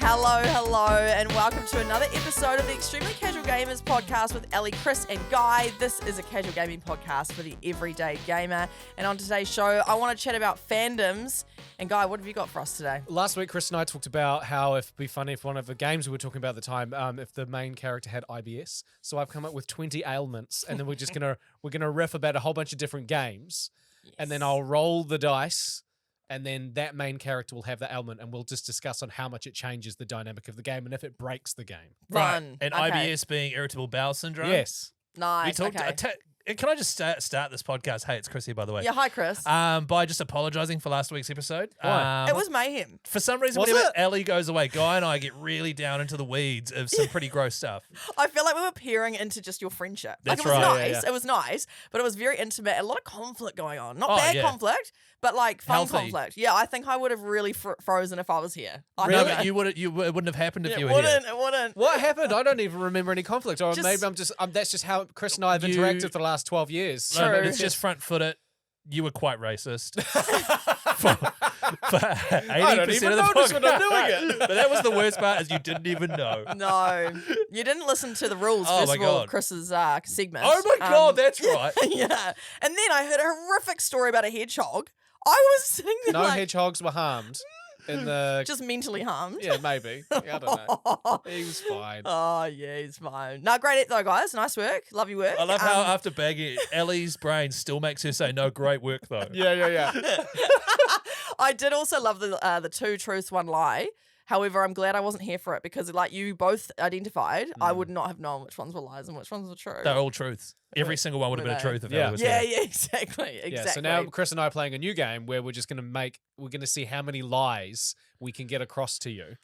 Hello, and welcome to another episode of the Extremely Casual Gamers podcast with Ellie, Chris, and Guy. This is a casual gaming podcast for the everyday gamer. And on today's show, I want to chat about fandoms. And Guy, what have you got for us today? Last week, Chris and I talked about how it'd be funny if one of the games we were talking about at the time, if the main character had IBS. So I've come up with 20 ailments, and then we're gonna riff about a whole bunch of different games, and then I'll roll the dice. And then that main character will have the ailment, and we'll just discuss on how much it changes the dynamic of the game and if it breaks the game. Fun. Right. And Okay. IBS being irritable bowel syndrome. Nice. We talked. Okay. Can I just start this podcast? Hey, it's Chris here, by the way. Yeah, hi, Chris. By just apologising for last week's episode. Why? It was mayhem. For some reason, Was whenever it? Ellie goes away, Guy and I get really down into the weeds of some pretty gross stuff. I feel like we were peering into just your friendship. That's like, it was right. nice. Yeah. It was nice, but it was very intimate. A lot of conflict going on. Not Oh, bad yeah. conflict, but like fun Healthy. conflict. Yeah, I think I would have really frozen if I was here. I No, know. but it wouldn't have happened if It you were here. wouldn't. What happened? I don't even remember any conflict. Or Just- maybe that's just how Chris and I have interacted for the last 12 years. No, True. it's just front foot it. You were quite racist. for 80% I don't even of the notice when I'm podcast. doing it. But that was the worst part, is you didn't even know. No, you didn't listen to the rules. Oh First my of all, God. Chris's segment. Oh my God, that's right. Yeah, and then I heard a horrific story about a hedgehog. I was sitting there No like, hedgehogs were harmed in the. just mentally harmed. Yeah, maybe. I don't know. He was fine. Oh, yeah, he's fine. No, great though, guys. Nice work. Love your work. I love how after bagging it, Ellie's brain still makes her say, no, great work though. Yeah. I did also love the two truths, one lie. However, I'm glad I wasn't here for it because, like you both identified, I would not have known which ones were lies and which ones were true. They're all truths. Every single one would have been a Were truth if Yeah. Ellie was Yeah, here. yeah, exactly. Yeah, so now Chris and I are playing a new game where we're going to see how many lies we can get across to you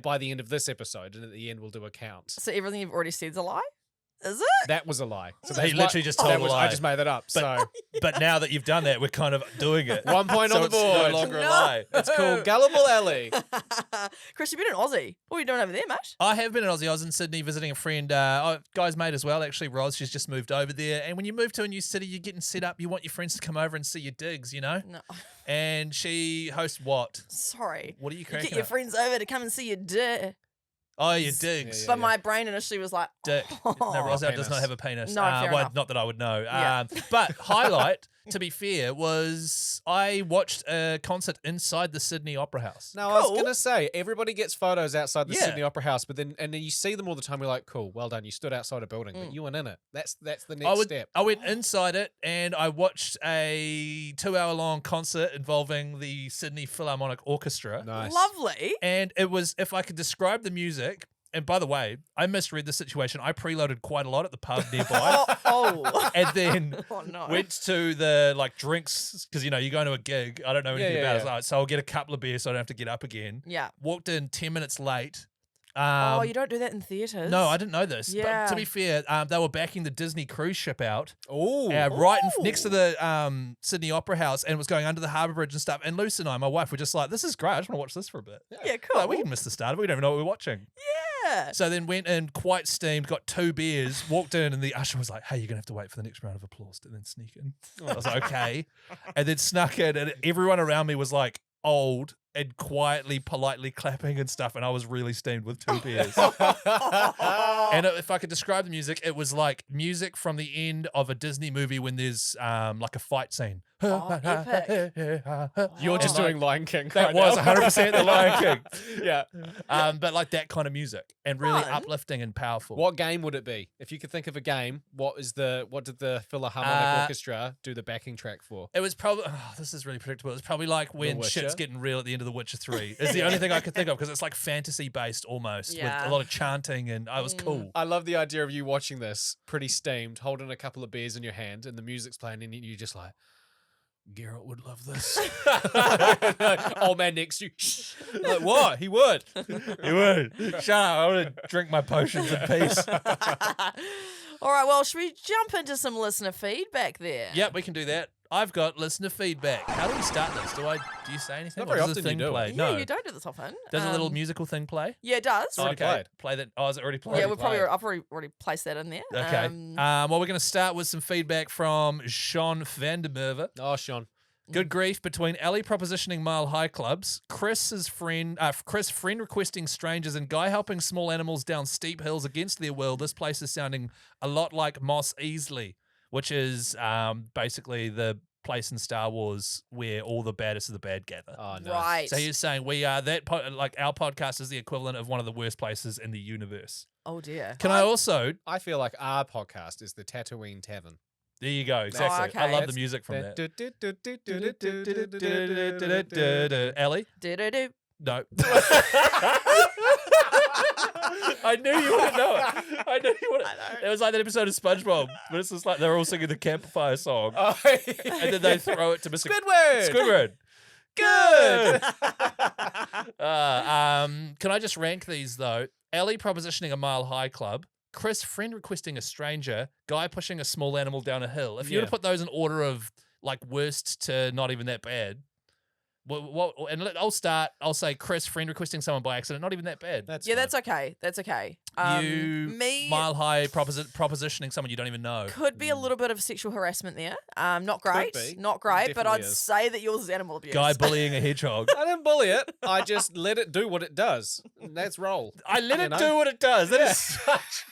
by the end of this episode, and at the end we'll do a count. So everything you've already said is a lie? Is it? That was a lie. So He that's literally just told that a was, lie. I just made that up. So But now that you've done that, we're kind of doing it. 1 point So on the it's board. no longer a No. lie. It's called Gullible Ellie. Chris, you've been in Aussie. What are you doing over there, mate? I have been in Aussie. I was in Sydney visiting a friend, guy's mate as well, actually, Roz. She's just moved over there. And when you move to a new city, you're getting set up. You want your friends to come over and see your digs, you know? No. And she hosts what? Sorry. What are you You cracking get your up? friends over to come and see your dick. Oh, your digs. Yeah, But my brain initially was like, Dick. oh. No, Rosal does penis. not have a penis. No, fair enough. Not that I would know. Yeah. But highlight, to be fair, was I watched a concert inside the Sydney Opera House. Now, I was Cool. going to say, everybody gets photos outside the Yeah. Sydney Opera House, but then you see them all the time. You're like, cool, well done. You stood outside a building, but you weren't in it. That's the next step. I went inside it and I watched a 2-hour-long concert involving the Sydney Philharmonic Orchestra. Nice. Lovely. And it was, if I could describe the music, and by the way, I misread the situation. I preloaded quite a lot at the pub nearby. Oh. And then Oh, no. went to the drinks, because you go into a gig. I don't know anything Yeah, about yeah. it. Like, so I'll get a couple of beers so I don't have to get up again. Yeah. Walked in 10 minutes late. Oh, you don't do that in theatres. No, I didn't know this. Yeah. But to be fair, they were backing the Disney cruise ship out. Oh, Right next to the Sydney Opera House, and it was going under the harbour bridge and stuff. And Lucy and I, my wife, were just like, this is great. I just want to watch this for a bit. Yeah, cool. Like, we can miss the start of it. We don't even know what we're watching. Yeah. So then went in quite steamed, got 2 beers, walked in, and the usher was like, hey, you're going to have to wait for the next round of applause to then sneak in. I was like, okay. And then snuck in, and everyone around me was like old and quietly, politely clapping and stuff. And I was really steamed with 2 beers. And if I could describe the music, it was like music from the end of a Disney movie when there's like a fight scene. Oh, epic. You're just Oh. doing Lion King. That right was now. 100% the Lion King. Yeah. But like that kind of music, and really Fun. uplifting and powerful. What game would it be? If you could think of a game, what did the Philharmonic Orchestra do the backing track for? It was probably, this is really predictable. It was probably like when Witcher? shit's getting real at the end of The Witcher 3. Is the only thing I could think of, because it's like fantasy based almost, Yeah. with a lot of chanting, and I was cool. I love the idea of you watching this, pretty steamed, holding a couple of beers in your hand, and the music's playing, and you're just like, Geralt would love this. Old man next to you. Shh. Like, what? He would. He would. Shut up. I want to drink my potions in peace. All right, well, should we jump into some listener feedback there? Yep, we can do that. I've got listener feedback. How do we start this? Do you say anything? Not very Or does the often you thing do. play? Yeah, No. you don't do this often. Does a little musical thing play? Yeah, it does. Already played. Play that. Oh, is it already played? Yeah, Already I've already placed that in there. Okay. Well, we're going to start with some feedback from Sean Vandermerve. Oh, Sean. Good grief, between Ellie propositioning Mile High clubs, Chris friend requesting strangers, and Guy helping small animals down steep hills against their will, this place is sounding a lot like Mos Eisley, which is basically the place in Star Wars where all the baddest of the bad gather. Oh, no. Right. So you're saying we are our podcast is the equivalent of one of the worst places in the universe. Oh dear. Can I also? I feel like our podcast is the Tatooine Tavern. There you go. Exactly. okay. I love the music from that. Ellie? Do-do-do. No. I knew you wouldn't know it. I knew you wouldn't. It was like that episode of SpongeBob, but it's just like they're all singing the campfire song, and then they throw it to Mr. Squidward. Good. Can I just rank these though? Ellie propositioning a Mile High club. Chris friend requesting a stranger. Guy pushing a small animal down a hill. If you were to put those in order of like worst to not even that bad. I'll start. I'll say Chris friend requesting someone by accident. Not even that bad. That's okay. That's okay. Me Mile High propositioning someone you don't even know. could be a little bit of sexual harassment there. Not great. be. Not great. But I'd Definitely is. say that yours is animal abuse. Guy bullying a hedgehog. I didn't bully it. I just let it do what it does. That's roll. I let it know? do what it does. That is such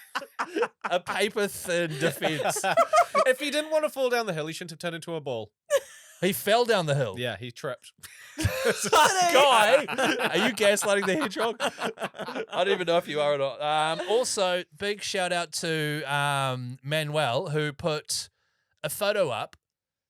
a paper thin defense. If he didn't want to fall down the hill, he shouldn't have turned into a ball. He fell down the hill. Yeah, he tripped. Guy, are you gaslighting the hedgehog? I don't even know if you are or not. Also, big shout out to Manuel, who put a photo up,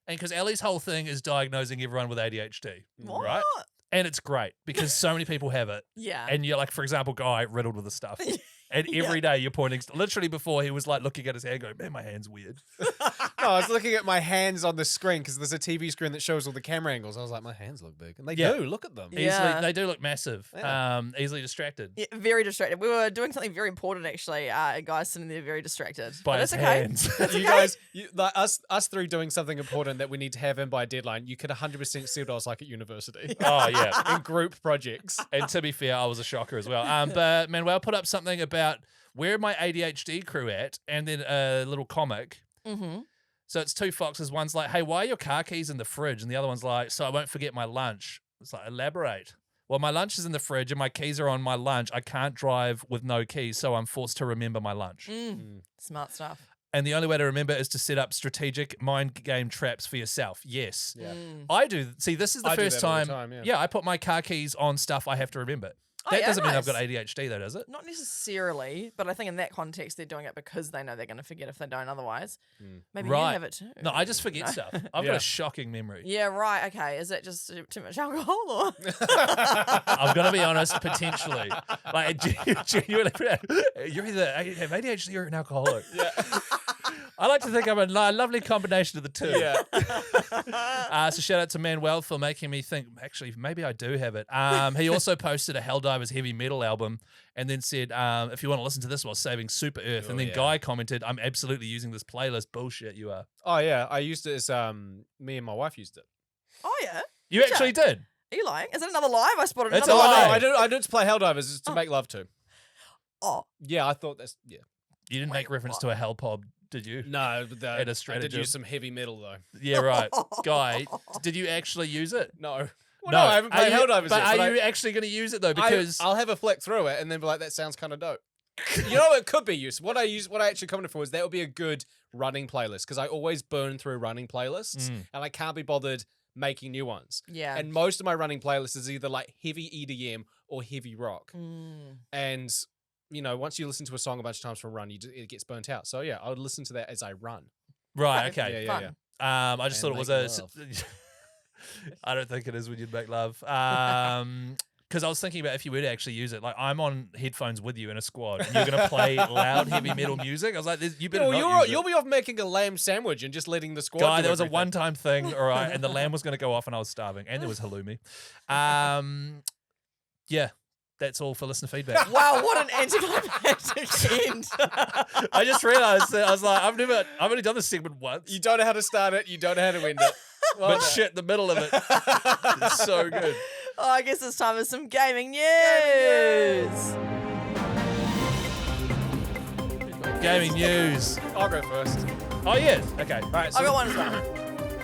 and because Ellie's whole thing is diagnosing everyone with ADHD, What? right? And it's great because so many people have it. Yeah. And you're like, for example, Guy riddled with the stuff. And every day you're pointing, literally before he was like looking at his hand going, man, my hand's weird. No, I was looking at my hands on the screen because there's a TV screen that shows all the camera angles. I was like, my hands look big. And they Yeah. do. Look at them. Yeah. Easily, they do look massive. Yeah. Easily distracted. Yeah, very distracted. We were doing something very important, actually. A guy sitting there very distracted. By but his it's okay. hands. You guys, like us three doing something important that we need to have in by a deadline, you could 100% see what I was like at university. Oh, yeah. In group projects. And to be fair, I was a shocker as well. But Manuel put up something about where my ADHD crew at, and then a little comic. Mm-hmm. So it's two foxes. One's like, hey, why are your car keys in the fridge? And the other one's like, so I won't forget my lunch. It's like, elaborate. Well, my lunch is in the fridge and my keys are on my lunch. I can't drive with no keys, so I'm forced to remember my lunch. Smart stuff. And the only way to remember is to set up strategic mind game traps for yourself. Yes. Yeah. I do. See, this is the I do first that all the time. time, yeah. I put my car keys on stuff I have to remember. Oh, That yeah, doesn't mean I've nice. got ADHD, though, does it? Not necessarily, but I think in that context, they're doing it because they know they're going to forget if they don't otherwise. Maybe Right. you have it too. No, I just forget stuff. I've got Yeah. a shocking memory. Yeah, right. Okay. Is that just too much alcohol or? I'm going to be honest, potentially. Like, genuinely, you're either have ADHD or an alcoholic. Yeah. I like to think I'm a lovely combination of the two. Yeah. So shout out to Manuel for making me think, actually, maybe I do have it. He also posted a Helldivers heavy metal album and then said, if you want to listen to this while saving Super Earth. Oh, and then yeah. Guy commented, I'm absolutely using this playlist. Bullshit, you are. Oh, yeah. I used it as, me and my wife used it. Oh yeah. You actually did. Are you lying? Is it another live? I spotted It's another a No, lie. live. I didn't play Helldivers. It's to make love to. Oh. Yeah, I thought that's, yeah. You didn't make reference to a hell pod, did you? No, but At a I did stratagem. use some heavy metal, though. Yeah, right. Guy, did you actually use it? No. Well, no, I haven't played Helldivers but yet. are you actually going to use it though? Because I'll have a flick through it and then be like, that sounds kind of dope. You know, it could be used. What I actually commented for was that would be a good running playlist because I always burn through running playlists and I can't be bothered making new ones. Yeah. And most of my running playlists is either like heavy EDM or heavy rock. And, you know, once you listen to a song a bunch of times from a run, it gets burnt out. So yeah, I would listen to that as I run. right, okay. Yeah, yeah, yeah. I just And thought it was make a. love. I don't think it is when you'd make love. Because I was thinking about if you were to actually use it, like I'm on headphones with you in a squad, and you're going to play loud, heavy metal music. I was like, you better not use You'll it. be off making a lamb sandwich and just letting the squad Guy, do there was a everything. one-time thing, all right, and the lamb was going to go off, and I was starving, and there was halloumi. Yeah, that's all for listener feedback. Wow, what an anticlimactic end. I just realised that I was like, I've only done this segment once, You don't know how to start it. You don't know how to end it. but shit, the middle of it, it's so good. Oh, I guess it's time for some gaming news. Gaming news. I'll go first. Oh yeah, okay. All right, so I got one as well.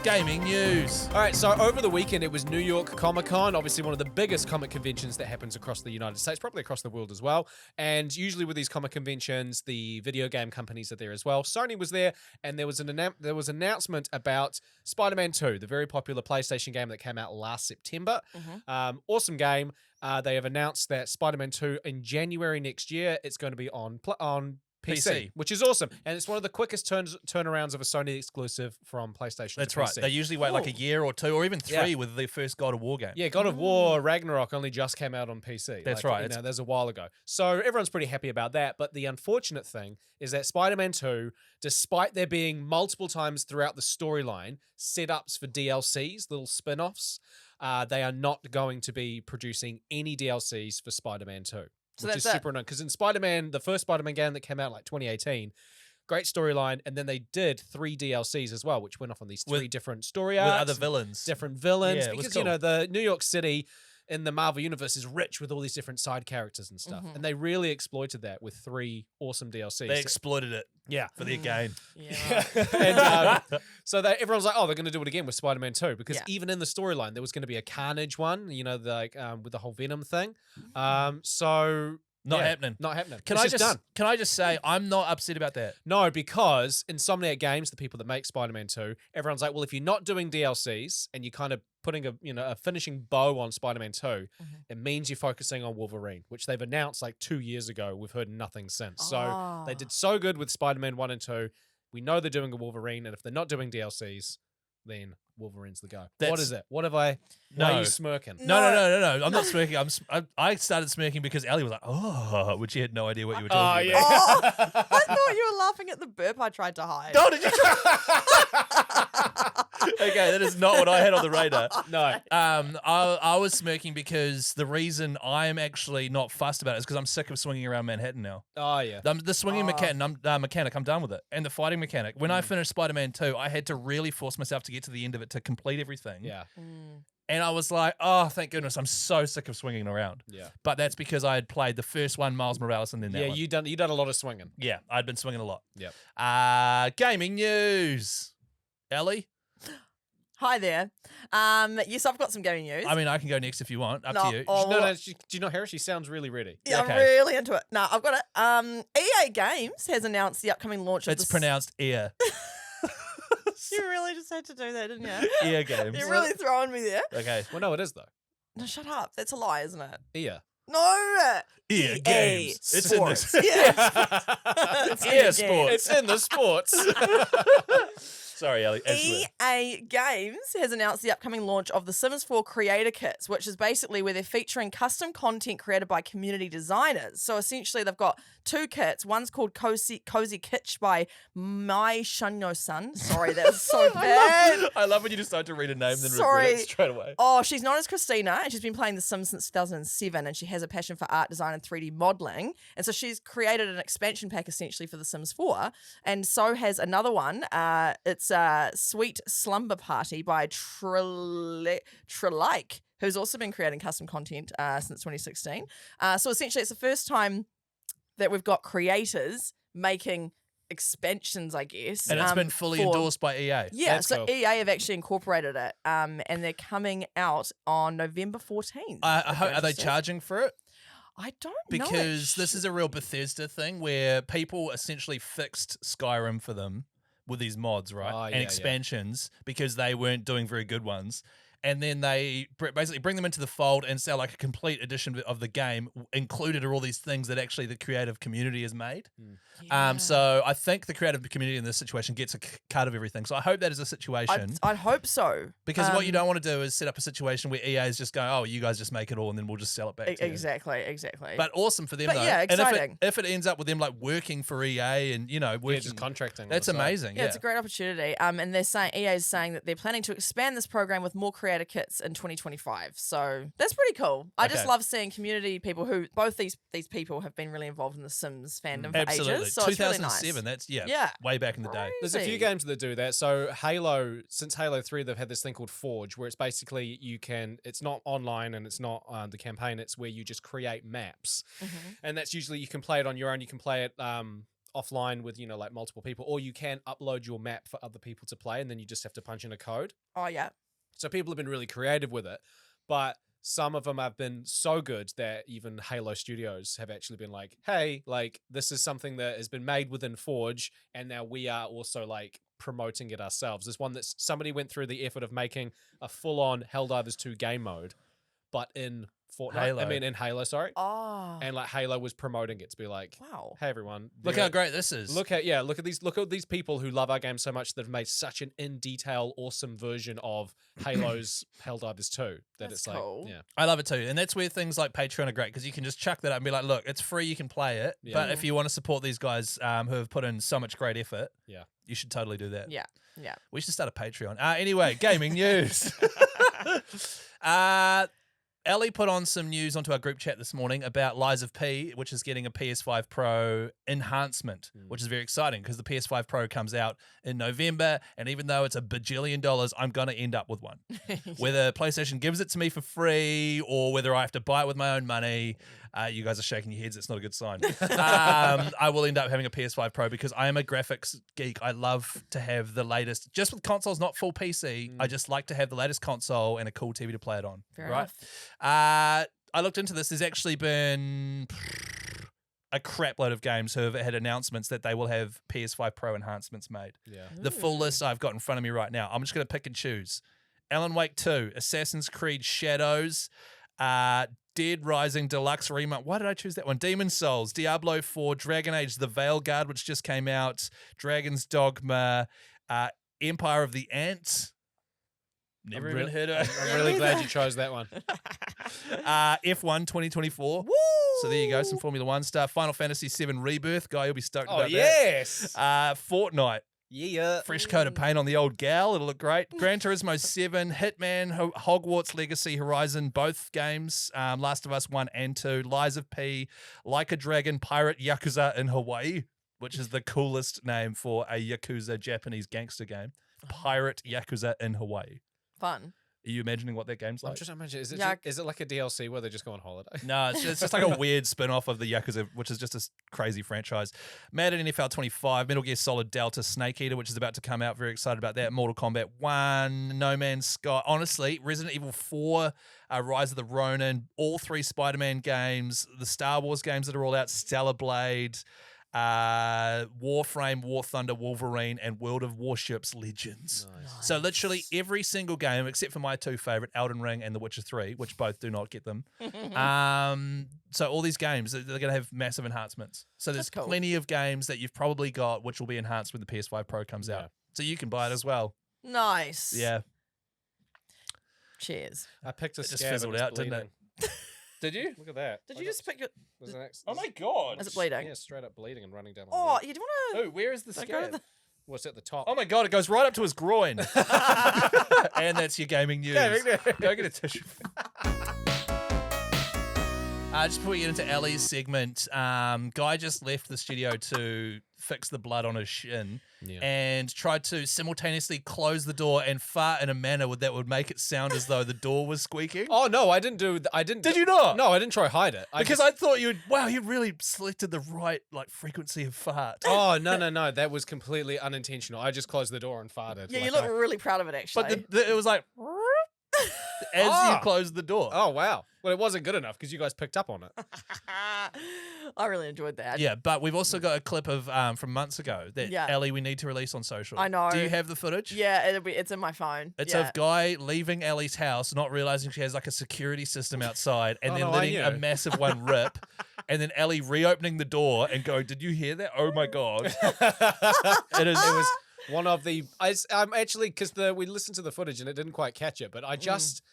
Gaming news. All right, so over the weekend, it was New York Comic Con, obviously one of the biggest comic conventions that happens across the United States, probably across the world as well. And usually with these comic conventions, the video game companies are there as well. Sony was there, and there was an announcement about Spider-Man 2, the very popular PlayStation game that came out last September. Awesome game. They have announced that Spider-Man 2 in January next year, it's going to be on PC, which is awesome. And it's one of the quickest turnarounds of a Sony exclusive from PlayStation That's to right. PC. They usually wait like a year or two or even three with their first God of War game. Yeah, God of War Ragnarok only just came out on PC. That's like, right. You know, there's a while ago. So everyone's pretty happy about that. But the unfortunate thing is that Spider-Man 2, despite there being multiple times throughout the storyline setups for DLCs, little spin-offs, they are not going to be producing any DLCs for Spider-Man 2. So which is that's super annoying because in Spider-Man, the first Spider-Man game that came out like 2018, great storyline, and then they did 3 DLCs as well, which went off on these 3 different story arcs, with other villains, different villains. Yeah, it was because cool. you know the New York City in the Marvel universe is rich with all these different side characters and stuff, and they really exploited that with 3 awesome DLCs. They exploited it, yeah, for their gain. Yeah. and so everyone's like, oh, they're going to do it again with Spider-Man 2 because even in the storyline there was going to be a Carnage one, you know, like with the whole Venom thing. So. Not happening. Not happening. Can I just say I'm not upset about that? No, because Insomniac Games, the people that make Spider-Man 2, everyone's like, well, if you're not doing DLCs and you're kind of putting a finishing bow on Spider-Man 2, it means you're focusing on Wolverine, which they've announced like 2 years ago. We've heard nothing since. So they did so good with Spider-Man 1 and 2. We know they're doing a Wolverine, and if they're not doing DLCs, then Wolverine's the go. What is it? What have I? Why are you smirking? No. I'm not smirking. I started smirking because Ellie was like, oh, which she had no idea what you were talking about. Oh, I thought you were laughing at the burp I tried to hide. No, did you? Okay, that is not what I had on the radar. No. I was smirking because the reason I'm actually not fussed about it is because I'm sick of swinging around Manhattan now. Oh, yeah. The swinging mechanic, I'm done with it. And the fighting mechanic. When I finished Spider-Man 2, I had to really force myself to get to the end of it to complete everything. Yeah. And I was like, oh, thank goodness, I'm so sick of swinging around. Yeah. But that's because I had played the first one, Miles Morales, and then that one. you done a lot of swinging. Yeah, I'd been swinging a lot. Yep. Gaming news. Ellie? Hi there. Yes, I've got some gaming news. I mean, I can go next if you want. Up to you. No, do you not hear her? She sounds really ready. Yeah, Okay. I'm really into it. No, I've got it. EA Games has announced the upcoming launch of It's pronounced ear. You really just had to do that, didn't you? Ear games. You're really throwing me there. Okay. Well, no, it is though. No, shut up. That's a lie, isn't it? Yeah. No. Ear EA games. It's in Sports. this. Yeah. It's Ear EA sports. It's in the sports. Sorry, Ellie. EA Games has announced the upcoming launch of the Sims 4 Creator Kits, which is basically where they're featuring custom content created by community designers. So essentially, they've got 2 kits. One's called Cozy Kitsch by Mai Shunyo-san. Sorry, that was so bad. I love when you decide to read a name then Sorry. regret it straight away. Oh, she's known as Christina, and she's been playing The Sims since 2007, and she has a passion for art design and 3D modeling. And so she's created an expansion pack essentially for The Sims 4, and so has another one. It's Sweet Slumber Party by Trelike, who's also been creating custom content since 2016. So essentially, it's the first time that we've got creators making expansions, I guess. And it's been fully endorsed by EA. Yeah, That's so cool. EA have actually incorporated it, and they're coming out on November 14th. Are they charging for it? I don't know. Because this is a real Bethesda thing where people essentially fixed Skyrim for them with these mods, right? Oh, and yeah, expansions because they weren't doing very good ones. And then they basically bring them into the fold and sell like a complete edition of the game. Included are all these things that actually the creative community has made. Yeah. So I think the creative community in this situation gets a cut of everything. So I hope that is a situation. I'd hope so. Because what you don't want to do is set up a situation where EA is just going, oh, you guys just make it all and then we'll just sell it back to you. Exactly. But awesome for them, But though. yeah, And exciting. if it ends up with them like working for EA and, you know, working, just contracting. that's on the side. amazing. Yeah, it's a great opportunity. And they're saying EA is saying that they're planning to expand this program with more creator kits in 2025. So that's pretty cool. I just Okay. love seeing community people who both these people have been really involved in the Sims fandom for Absolutely. ages. So it's really 2007, nice. that's, Yeah. way back in the day. There's a few Crazy. games that do that. So since Halo 3, they've had this thing called Forge, where it's basically it's not online and it's not the campaign, it's where you just create maps. And that's usually, you can play it on your own, you can play it offline with, like multiple people, or you can upload your map for other people to play, and then you just have to punch in a code. Oh, yeah. So people have been really creative with it, but some of them have been so good that even Halo Studios have actually been like, hey, like this is something that has been made within Forge, and now we are also like promoting it ourselves. There's one that somebody went through the effort of making a full-on Helldivers 2 game mode, but in Fortnite. In Halo, sorry. Oh. And like Halo was promoting it to be like, Wow. hey everyone, Look how great this is. Look at these people who love our game so much that have made such an in detail, awesome version of Halo's Helldivers 2 that That's it's cool. like, yeah. I love it too. And that's where things like Patreon are great, because you can just chuck that up and be like, look, it's free, you can play it. Yeah. But if you want to support these guys who have put in so much great effort, Yeah. you should totally do that. Yeah. Yeah. We should start a Patreon. Anyway, gaming news. Ellie put on some news onto our group chat this morning about Lies of P, which is getting a PS5 Pro enhancement, which is very exciting because the PS5 Pro comes out in November, and even though it's $1 bajillion, I'm going to end up with one. Whether PlayStation gives it to me for free or whether I have to buy it with my own money, you guys are shaking your heads. It's not a good sign. I will end up having a PS5 Pro because I am a graphics geek. I love to have the latest, just with consoles, not full PC. I just like to have the latest console and a cool TV to play it on. Fair right? enough. I looked into this. There's actually been a crap load of games who have had announcements that they will have PS5 Pro enhancements made. Yeah. The full list I've got in front of me right now. I'm just going to pick and choose. Alan Wake 2, Assassin's Creed Shadows, Dead Rising Deluxe Remake. Why did I choose that one? Demon's Souls, Diablo 4, Dragon Age The Veilguard, which just came out, Dragon's Dogma, Empire of the Ants. Never even heard of it. I'm really glad you chose that one. F1 2024. Woo! So there you go, some Formula One stuff. Final Fantasy VII Rebirth. Guy, you'll be stoked about yes. that. Fortnite. Yeah. Fresh coat of paint on the old gal. It'll look great. Gran Turismo 7, Hitman, Hogwarts Legacy, Horizon, both games. Last of Us 1 and 2. Lies of P, Like a Dragon, Pirate Yakuza in Hawaii, which is the coolest name for a Yakuza Japanese gangster game. Pirate Yakuza in Hawaii. Fun. Are you imagining what that game's like? I'm just imagining, Yeah. is it like a DLC where they just go on holiday? No, it's just like a weird spin-off of the Yakuza, which is just a crazy franchise. Madden NFL 25, Metal Gear Solid Delta, Snake Eater, which is about to come out. Very excited about that. Mortal Kombat 1, No Man's Sky. Honestly, Resident Evil 4, Rise of the Ronin, all 3 Spider-Man games, the Star Wars games that are all out, Stellar Blade, Warframe, War Thunder, Wolverine, and World of Warships Legends. Nice. So literally every single game, except for my 2 favorite, Elden Ring and The Witcher 3, which both do not get them. So all these games, they're going to have massive enhancements. So there's That's cool. plenty of games that you've probably got, which will be enhanced when the PS5 Pro comes out. So you can buy it as well. Nice. Yeah. Cheers. I picked a It just scab and fizzled it's out, didn't it? bleeding. Did you? Look at that. Did you just pick your... There's an ex- Oh my God. Is it bleeding? Yeah, straight up bleeding and running down. my Oh, leg. you do want Oh, where is the to... Go to scab? the... What's at the top? Oh my God, it goes right up to his groin. And that's your gaming news. Go get a tissue. Just before we get into Ellie's segment, Guy just left the studio to fix the blood on his shin and tried to simultaneously close the door and fart in a manner that would make it sound as though the door was squeaking. Oh no, I didn't do. I didn't. Did you not? No, I didn't try to hide it. Because I thought you'd. Wow, you really selected the right frequency of fart. Oh no, that was completely unintentional. I just closed the door and farted. Yeah, like you look I- really proud of it, actually. But it was like as you closed the door. Oh wow. Well, it wasn't good enough because you guys picked up on it. I really enjoyed that. Yeah, but we've also got a clip of from months ago that Yeah. Ellie we need to release on social. I know. Do you have the footage? Yeah, it's in my phone. It's yeah. of Guy leaving Ellie's house, not realizing she has like a security system outside, and Oh, then no, I letting a knew. massive one rip, and then Ellie reopening the door and going, "Did you hear that? Oh my God!" It was one of the. I'm actually because we listened to the footage and it didn't quite catch it, but I just.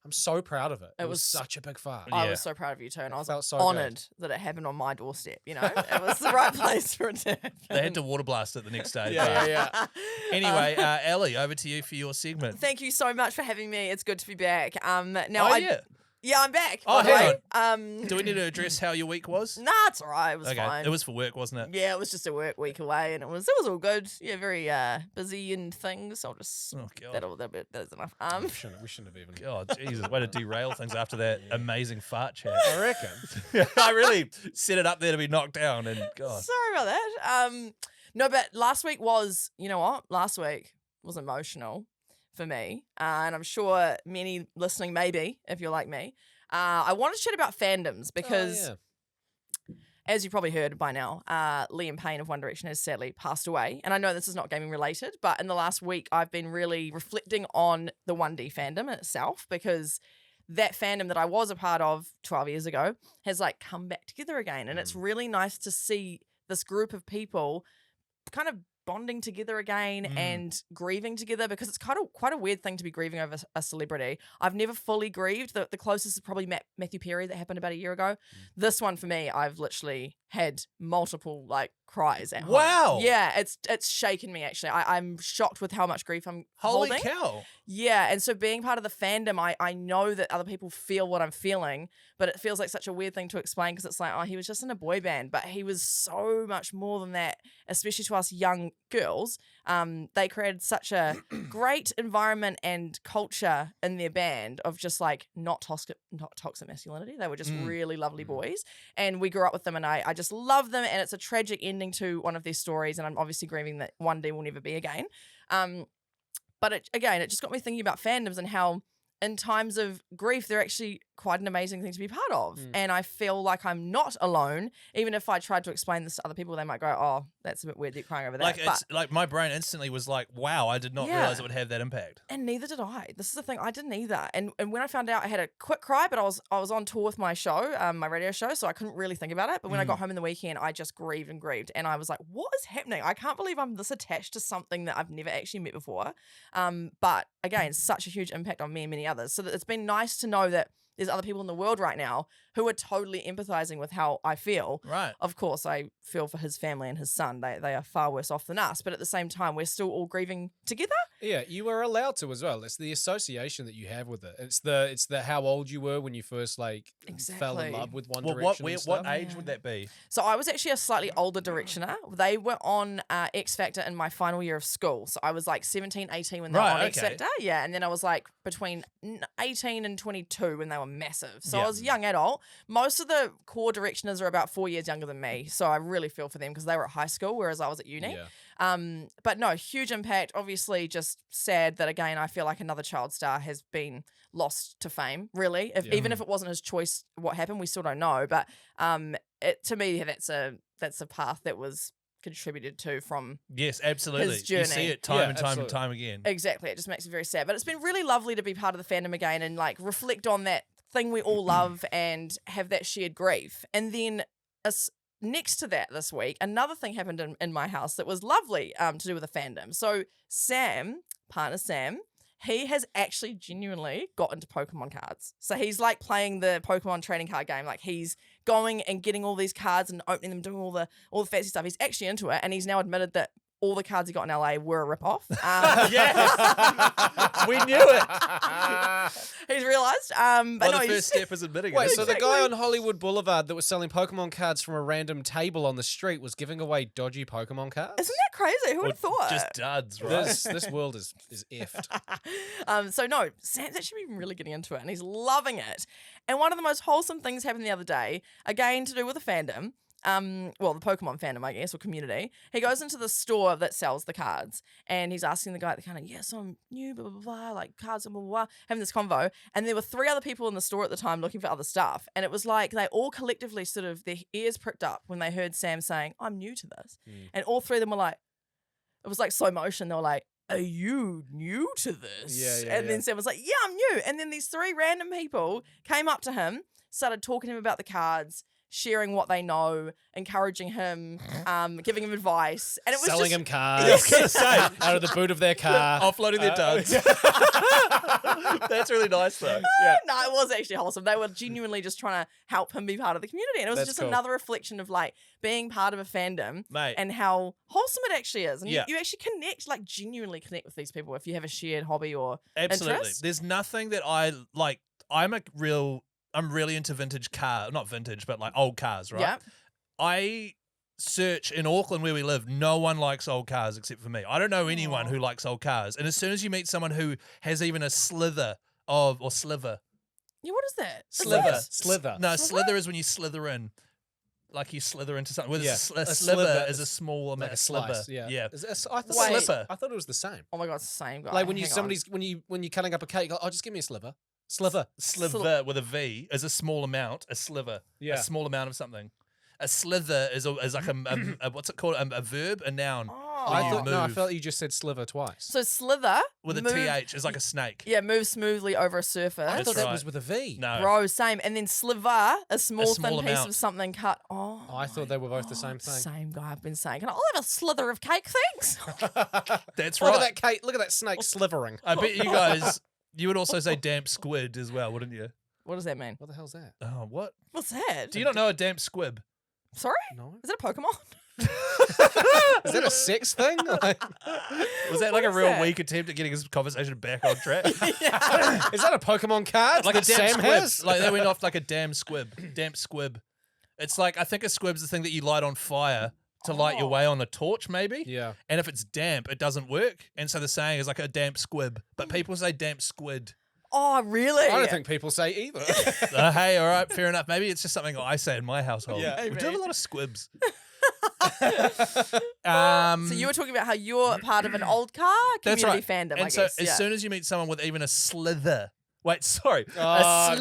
I'm so proud of it. It was was- such a big fart. I Yeah. was so proud of you too, and I was felt so honoured that it happened on my doorstep. You know, it was the right place for it to happen. They had to water blast it the next day. Yeah. Anyway, Ellie, over to you for your segment. Thank you so much for having me. It's good to be back. Now Oh, I yeah. Yeah, I'm back. Oh, by the hang way. Do we need to address how your week was? Nah, it's all right. It was fine. It was for work, wasn't it? Yeah, it was just a work week away, and it was all good. Yeah, very busy and things. I'll just Oh, God. that's enough. We shouldn't have even. God, Jesus, way to derail things after that amazing fart chat. I reckon. I really set it up there to be knocked down, and God. Sorry about that. No, but last week was, you know what? Last week was emotional for me, and I'm sure many listening, maybe if you're like me. I want to chat about fandoms because. As you probably heard by now, Liam Payne of One Direction has sadly passed away. And I know this is not gaming related, but in the last week, I've been really reflecting on the 1D fandom itself because that fandom that I was a part of 12 years ago has like come back together again. And it's really nice to see this group of people kind of bonding together again and grieving together because it's quite a weird thing to be grieving over a celebrity. I've never fully grieved. The closest is probably Matthew Perry that happened about a year ago. This one for me, I've literally had multiple like cries at home. Wow. Yeah, it's shaken me actually. I'm shocked with how much grief I'm Holy holding. cow. Yeah, and so being part of the fandom, I know that other people feel what I'm feeling, but it feels like such a weird thing to explain because it's like, oh, he was just in a boy band, but he was so much more than that, especially to us young girls. They created such a great environment and culture in their band of just like not toxic masculinity. They were just really lovely boys, and we grew up with them, and I just love them, and it's a tragic ending to one of their stories, and I'm obviously grieving that one day will never be again. But it just got me thinking about fandoms and how in times of grief, they're actually quite an amazing thing to be part of. And I feel like I'm not alone. Even if I tried to explain this to other people, they might go, oh, that's a bit weird that you're crying over that. Like, it's like my brain instantly was like, wow, I did not realize it would have that impact. And neither did I. This is the thing, I didn't either. And when I found out, I had a quick cry, but I was on tour with my show, my radio show, so I couldn't really think about it. But when I got home in the weekend, I just grieved. And I was like, what is happening? I can't believe I'm this attached to something that I've never actually met before. But again, such a huge impact on me and many others. So that it's been nice to know that there's other people in the world right now who are totally empathizing with how I feel. Right. Of course, I feel for his family and his son. They are far worse off than us. But at the same time, we're still all grieving together. Yeah, you were allowed to as well. It's the association that you have with it. It's the how old you were when you first like fell in love with One Direction. What age would that be? So I was actually a slightly older Directioner. They were on X Factor in my final year of school. So I was like 17, 18 when they were on X Factor. Yeah, and then I was like between 18 and 22 when they were massive. So I was a young adult. Most of the core Directioners are about 4 years younger than me. So I really feel for them because they were at high school, whereas I was at uni. Yeah. But no, huge impact. Obviously, just sad that again, I feel like another child star has been lost to fame. Really, even if it wasn't his choice, what happened, we still don't know. But to me, that's a path that was contributed to from absolutely his journey. You see it time and time again. Exactly, it just makes me very sad. But it's been really lovely to be part of the fandom again and like reflect on that thing we all love and have that shared grief. And then next to that this week, another thing happened in my house that was lovely to do with the fandom. So partner Sam, he has actually genuinely got into Pokemon cards. So he's like playing the Pokemon trading card game. Like he's going and getting all these cards and opening them, doing all the fancy stuff. He's actually into it, and he's now admitted that all the cards he got in LA were a rip-off. Yes! We knew it! He's realised. The first step is admitting Wait, it. so the guy on Hollywood Boulevard that was selling Pokemon cards from a random table on the street was giving away dodgy Pokemon cards? Isn't that crazy? Who would have thought? Just duds, right? This world is effed. So no, Sam's actually been really getting into it, and he's loving it. And one of the most wholesome things happened the other day, again to do with the fandom. The Pokemon fandom, I guess, or community. He goes into the store that sells the cards, and he's asking the guy at the counter, so I'm new, blah, blah, blah, like cards, blah, blah, blah, having this convo. And there were 3 other people in the store at the time looking for other stuff. And it was like they all collectively sort of, their ears pricked up when they heard Sam saying, I'm new to this. And all 3 of them were like, it was like slow motion. They were like, are you new to this? And then Sam was like, yeah, I'm new. And then these 3 random people came up to him, started talking to him about the cards, sharing what they know, encouraging him, giving him advice. And it was selling just, him cards. I was going to say. Out of the boot of their car. Offloading their duds. That's really nice, though. Yeah. No, it was actually wholesome. They were genuinely just trying to help him be part of the community. And it was That's just cool. another reflection of like being part of a fandom, Mate. and how wholesome it actually is. And Yeah. you actually connect, like genuinely connect with these people if you have a shared hobby or Absolutely. interest. There's nothing that I like. I'm a real I'm really into vintage not vintage, but like old cars, right? Yeah. I search in Auckland where we live, no one likes old cars except for me. I don't know anyone Aw. who likes old cars. And as soon as you meet someone who has even a sliver of, or sliver, Yeah, what is that? Slither. Slither. No, Slither? slither is when you slither in. Like you slither into something. Whereas Yeah. a A sliver sliver is a small amount Like a of sliver. slice, yeah. Yeah. I thought Wait. Slipper. I thought it was the same. Oh my god, it's the same guy. Like when you Hang on. when you're cutting up a cake, oh, just give me a sliver. Sliver. Sliver with a V is a small amount. A sliver. Yeah. A small amount of something. A slither is like a what's it called? A verb, a noun. Oh. When I you thought no, I move. felt you just said sliver twice. So slither With a move- TH is like a snake. Yeah, move smoothly over a surface. I That's thought that right. was with a V. No. Bro, same. And then sliver, a small small thin piece amount. of something cut. Oh, I thought they were both the same thing. Same guy I've been saying. Can I have a slither of cake, thanks? That's Look right. at that cake. Look at that snake slivering. I bet you guys, you would also say damp squid as well, wouldn't you? What does that mean? What the hell's that? Oh, what? What's that? Do you not know a damp squib? Sorry? No. Is it a Pokemon? Is that a sex thing? Like, Was that What like a is real that? weak attempt at getting this conversation back on track? Yeah. is that a Pokemon card Like a that damp Sam squib. has? Like they went off like a damn squib. Damp squib. It's like, I think a squib's the thing that you light on fire to light your Oh. way on a torch, maybe. Yeah. And if it's damp, it doesn't work. And so the saying is like a damp squib. But people say damp squid. Oh, really? I don't think people say either. Hey, all right, fair enough. Maybe it's just something I say in my household. Yeah. We do have a Maybe. lot of squibs. So you were talking about how you're part of an old car That's community right. fandom, And I so guess. as yeah. soon as you meet someone with even a slither, wait, sorry, Oh,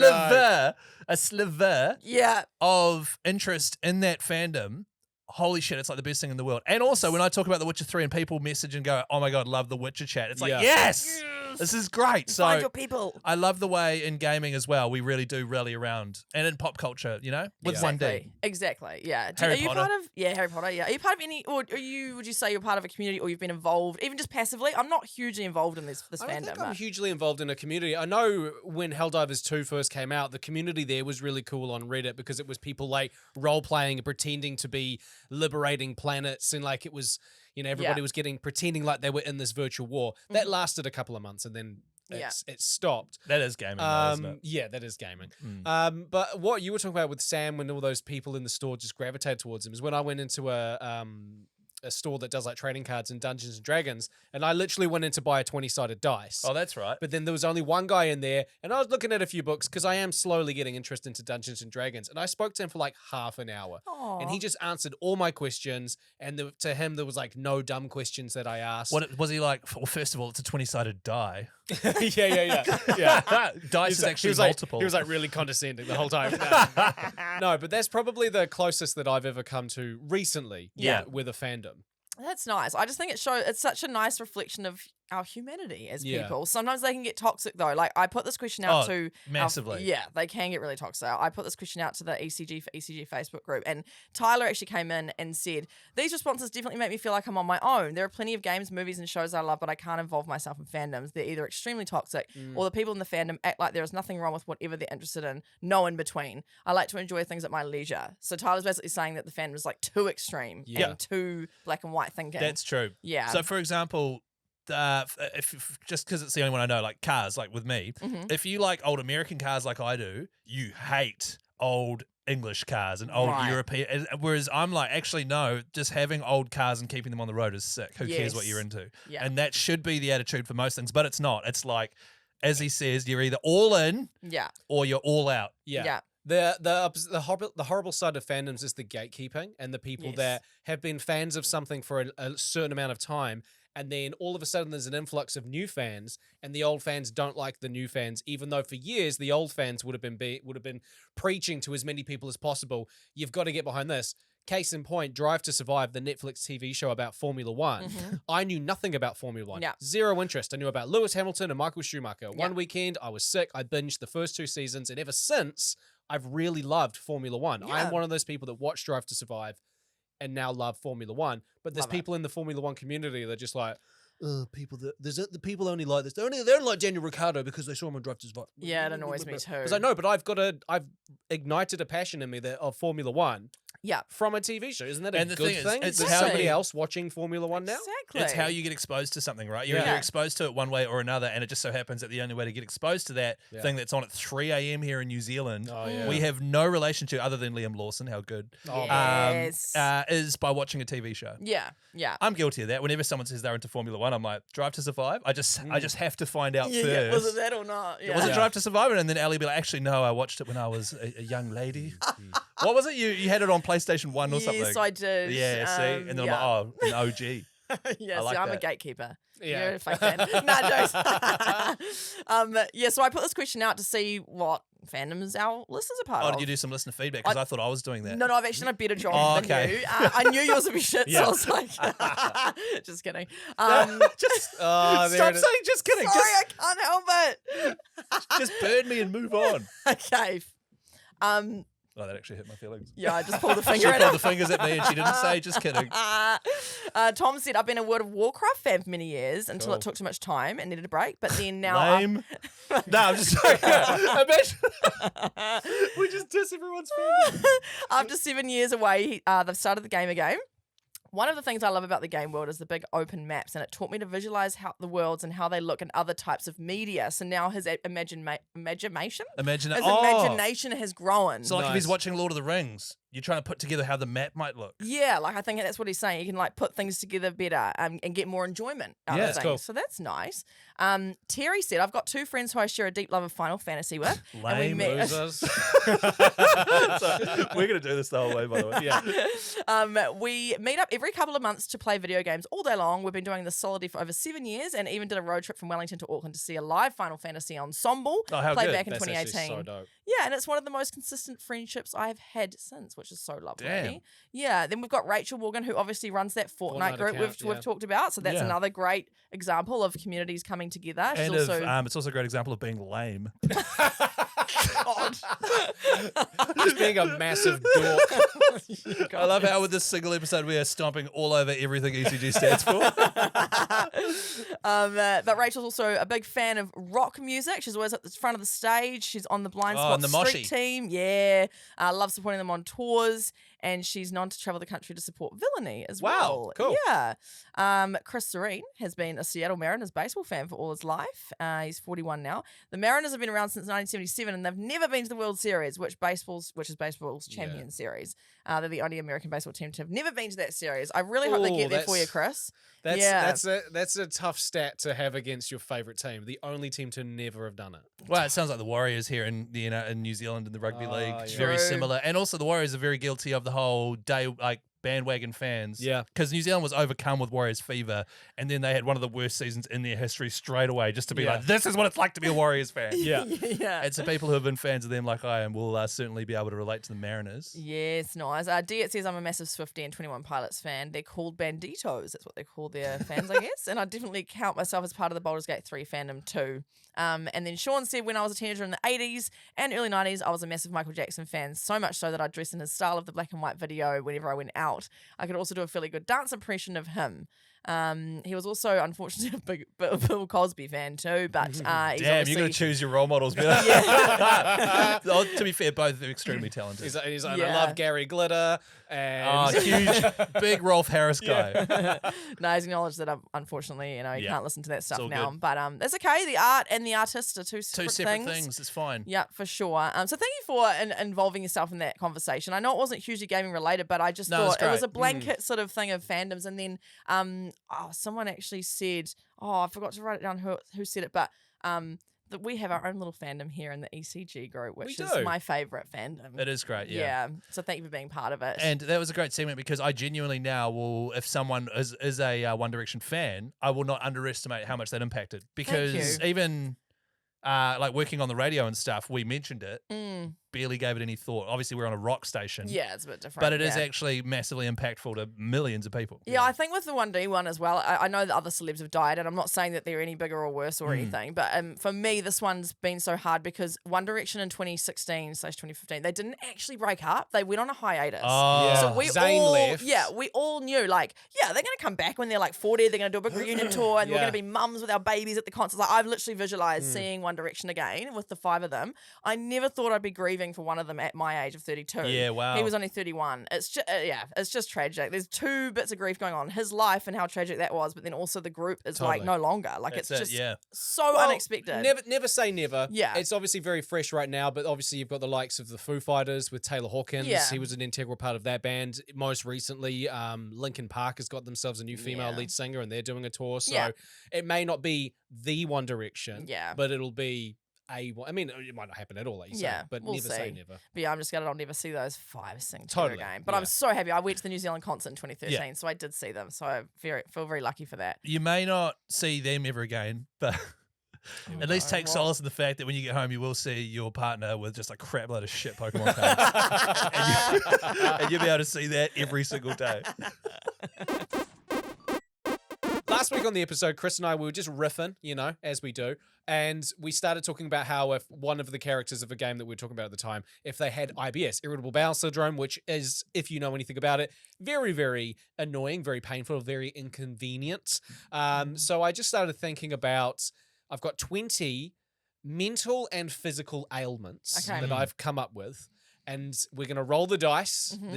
a sliver yeah. of interest in that fandom, holy shit, it's like the best thing in the world. And also when I talk about The Witcher 3 and people message and go, oh my God, love The Witcher chat, it's like, Yeah. yes, this is great. So Find your people. I love the way in gaming as well, we really do rally around, and in pop culture, you know, with Yeah. one D. Exactly. Yeah. Harry are you Potter. part of? Yeah, Harry Potter. Yeah. Are you part of any? Or are you? Would you say you're part of a community, or you've been involved, even just passively? I'm not hugely involved in this I don't fandom. think I'm but- hugely involved in a community. I know when Helldivers 2 first came out, the community there was really cool on Reddit because it was people like role playing and pretending to be liberating planets, and like it was, you know, everybody Yeah. was pretending like they were in this virtual war. That lasted a couple of months and then Yeah. it stopped. That is gaming, though, isn't it? Yeah, that is gaming. Mm. But what you were talking about with Sam, when all those people in the store just gravitated towards him, is when I went into a store that does like trading cards and Dungeons and Dragons, and I literally went in to buy a 20-sided dice. Oh, that's right. But then there was only one guy in there, and I was looking at a few books because I am slowly getting interested into Dungeons and Dragons, and I spoke to him for like half an hour. And he Aw. just answered all my questions, and to him there was like no dumb questions that I asked. What was he like? Well, first of all, it's a 20-sided die. yeah. Dice is actually multiple. He was like really condescending the whole time. No, but that's probably the closest that I've ever come to recently. Yeah. with a fandom. That's nice. I just think it's such a nice reflection of our humanity as Yeah. people. Sometimes they can get toxic though. Like I put this question out Oh, to massively. yeah, they can get really toxic. I put this question out to the ECG Facebook group, and Tyler actually came in and said, "These responses definitely make me feel like I'm on my own. There are plenty of games, movies, and shows I love, but I can't involve myself in fandoms. They're either extremely toxic, or the people in the fandom act like there is nothing wrong with whatever they're interested in. No in between. I like to enjoy things at my leisure." So Tyler's basically saying that the fandom is like too extreme Yeah. and too black and white thinking. That's true. Yeah. So, for example, if just because it's the only one I know, like cars, like with me, Mhm. if you like old American cars like I do, you hate old English cars and old Right. European. Whereas I'm like, actually, no, just having old cars and keeping them on the road is sick. Who cares what Yes. you're into? Yeah. And that should be the attitude for most things, but it's not. It's like, as he says, you're either all in Yeah. or you're all out. Yeah. Yeah. The horrible side of fandoms is the gatekeeping and the people Yes. that have been fans of something for a certain amount of time, and then all of a sudden there's an influx of new fans, and the old fans don't like the new fans, even though for years the old fans would have been preaching to as many people as possible. You've got to get behind this. Case in point, Drive to Survive, the Netflix TV show about Formula One. Mhm. I knew nothing about Formula One. Yeah. Zero interest. I knew about Lewis Hamilton and Michael Schumacher. Yeah. One weekend, I was sick. I binged the first 2 seasons, and ever since, I've really loved Formula One. Yeah. I'm one of those people that watched Drive to Survive and now love Formula One. But there's Love it. people in the Formula One community that are just like, people that the people only like this. They don't like Daniel Ricciardo because they saw him on Drive to Survive. Yeah, it annoys me too. Because I know, but I've ignited a passion in me of Formula One. Yeah. from a TV show. Isn't that a And the good thing is, thing? it's There's how somebody you- else watching Formula One now. Exactly. It's how you get exposed to something, right? You're Yeah. either exposed to it one way or another, and it just so happens that the only way to get exposed to that Yeah. thing that's on at 3 a.m. here in New Zealand, Oh, yeah. we have no relation to other than Liam Lawson, how good, Oh, Yes. is by watching a TV show. Yeah. Yeah. I'm guilty of that. Whenever someone says they're into Formula One, I'm like, Drive to Survive? I just have to find out Yeah, first. was it that or not? Yeah. Was it Drive to Survive? And then Ellie be like, actually, no, I watched it when I was a young lady. What was it? You had it on PlayStation 1 or something? Yes, I did. Yeah, see? And then I'm like, oh, an OG. Yeah, I like I'm a that. gatekeeper. Yeah. You're a fake fan. Nah, jokes. Yeah, so I put this question out to see what fandoms our listeners are part Oh, of. did you do some listener feedback? Because I thought I was doing that. No, I've actually done a better job Oh, than okay. you. I knew yours would be shit, Yeah. so I was like, just kidding. Just Oh, there stop it is. saying just kidding. Sorry, I can't help it. Just burn me and move on. Okay. Oh, that actually hit my feelings. Yeah, I just pulled the She finger pulled out. the fingers at me and she didn't say just kidding. Tom said, I've been a World of Warcraft fan for many years until Cool. it took too much time and needed a break. But then now Lame. No, I'm just sorry. Imagine we just diss everyone's fandom. after 7 years away, they've started the game again. One of the things I love about the game world is the big open maps, and it taught me to visualize how the worlds and how they look in other types of media. So now his imagination has grown. So like if he's Nice. watching Lord of the Rings, you're trying to put together how the map might look. Yeah, like I think that's what he's saying. You can like put things together better and get more enjoyment out Yeah, of that's things. cool. So that's nice. Terry said, I've got 2 friends who I share a deep love of Final Fantasy with. and we Lame met. Losers. So, we're gonna do this the whole way, by the way. Yeah. We meet up every couple of months to play video games all day long. We've been doing this solidly for over 7 years and even did a road trip from Wellington to Auckland to see a live Final Fantasy ensemble Oh, how play good. back in That's actually 2018. so dope. Yeah, and it's one of the most consistent friendships I have had since, which is so lovely. Damn. Yeah, then we've got Rachel Morgan, who obviously runs that Fortnite Fortnite group account, we've talked about. So that's Yeah. another great example of communities coming together. She's And also it's also a great example of being lame. God. Just being a massive dork. I love how with this single episode we are stomping all over everything ECG stands for. But Rachel's also a big fan of rock music. She's always at the front of the stage. She's on the Blind Oh, Spot and the Street moshie. team. Yeah. Loves supporting them on tours. And she's known to travel the country to support Villainy as Wow, well. cool. Yeah. Chris Serene has been a Seattle Mariners baseball fan for all his life. He's 41 now. The Mariners have been around since 1977 and they've never been to the World Series, which is baseball's champion series. They're the only American baseball team to have never been to that series. I really hope they Ooh, get there for you, that's- Chris. That's a tough stat to have against your favorite team. The only team to never have done it. Well, it sounds like the Warriors here in in New Zealand in the rugby Oh, league. yeah. Very True. similar. And also the Warriors are very guilty of the whole day bandwagon fans. Yeah. Because New Zealand was overcome with Warriors fever and then they had one of the worst seasons in their history straight away just to be Yeah. like, this is what it's like to be a Warriors fan. Yeah. Yeah. And so people who have been fans of them like I am will certainly be able to relate to the Mariners. Yes, nice. It says I'm a massive Swifty and 21 Pilots fan. They're called Banditos. That's what they call their fans, I guess. And I definitely count myself as part of the Baldur's Gate 3 fandom too. And then Sean said when I was a teenager in the 80s and early 90s, I was a massive Michael Jackson fan, so much so that I dressed in his style of the black and white video whenever I went out. I could also do a fairly good dance impression of him. He was also, unfortunately, a big Bill Cosby fan too, but he's Damn, you're obviously... going to choose your role models. Man. Yeah. Oh, to be fair, both are extremely talented. He's I Yeah. love Gary Glitter and Huge, big Rolf Harris guy. No, he's acknowledged that unfortunately, you Yeah. can't listen to that stuff all now. good. But that's okay. The art and the artist are two Two separate separate things. It's fine. Yeah, for sure. So thank you for involving yourself in that conversation. I know it wasn't hugely gaming related, but I just No, it's thought it was great. a blanket sort of thing of fandoms. And then someone actually said, I forgot to write it down who said it, but that we have our own little fandom here in the ECG group, which We is do. my favourite fandom. It is great, yeah. So thank you for being part of it. And that was a great segment because I genuinely now will, if someone is a One Direction fan, I will not underestimate how much that impacted. Because you. even like working on the radio and stuff, we mentioned it, barely gave it any thought. Obviously, we're on a rock station. Yeah, it's a bit different. But it is yeah. actually massively impactful to millions of people. Yeah, I think with the 1D one as well, I know that other celebs have died, and I'm not saying that they're any bigger or worse or anything, but for me, this one's been so hard because One Direction in 2016/2015, they didn't actually break up. They went on a hiatus. Oh, Yeah. So we Zayn all, left. we all knew, like, they're going to come back when they're like 40, they're going to do a big reunion tour, and we're Yeah. going to be mums with our babies at the concerts. Like, I've literally visualized seeing One Direction again with the 5 of them. I never thought I'd be grieving grieving for one of them at my age of 32. Yeah, wow. He was only 31. It's just, it's just tragic. There's two bits of grief going on. His life and how tragic that was, but then also the group is Totally. like no longer. Like That's it's it, just so unexpected. Never say never. Yeah. It's obviously very fresh right now, but obviously you've got the likes of the Foo Fighters with Taylor Hawkins. Yeah. He was an integral part of that band. Most recently, Linkin Park has got themselves a new female Yeah. lead singer, and they're doing a tour. So Yeah. it may not be the One Direction, Yeah. but it'll be a one. I mean, it might not happen at all, like you say, Yeah, but we'll never say see. never. But yeah, I'm just gutted I'll never see those five sing together Totally, again. But yeah. I'm so happy. I went to the New Zealand concert in 2013, so I did see them. So I feel very lucky for that. You may not see them ever again, but at least take solace in the fact that when you get home, you will see your partner with just a crap load of shit Pokemon cards. and you'll be able to see that every single day. Last week on the episode, Chris and I, we were just riffing, as we do. And we started talking about how if one of the characters of a game that we were talking about at the time, if they had IBS, irritable bowel syndrome, which is, if you know anything about it, very, very annoying, very painful, very inconvenient. So I just started thinking about, I've got 20 mental and physical ailments Okay. that I've come up with. And we're going to roll the dice. Mhm.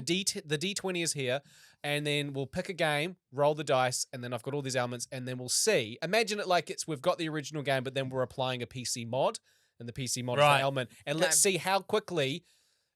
The D20 is here. And then we'll pick a game, roll the dice, and then I've got all these elements, and then we'll see. Imagine it like we've got the original game, but then we're applying a PC mod, and the PC mod is Right. the element. And Okay. let's see how quickly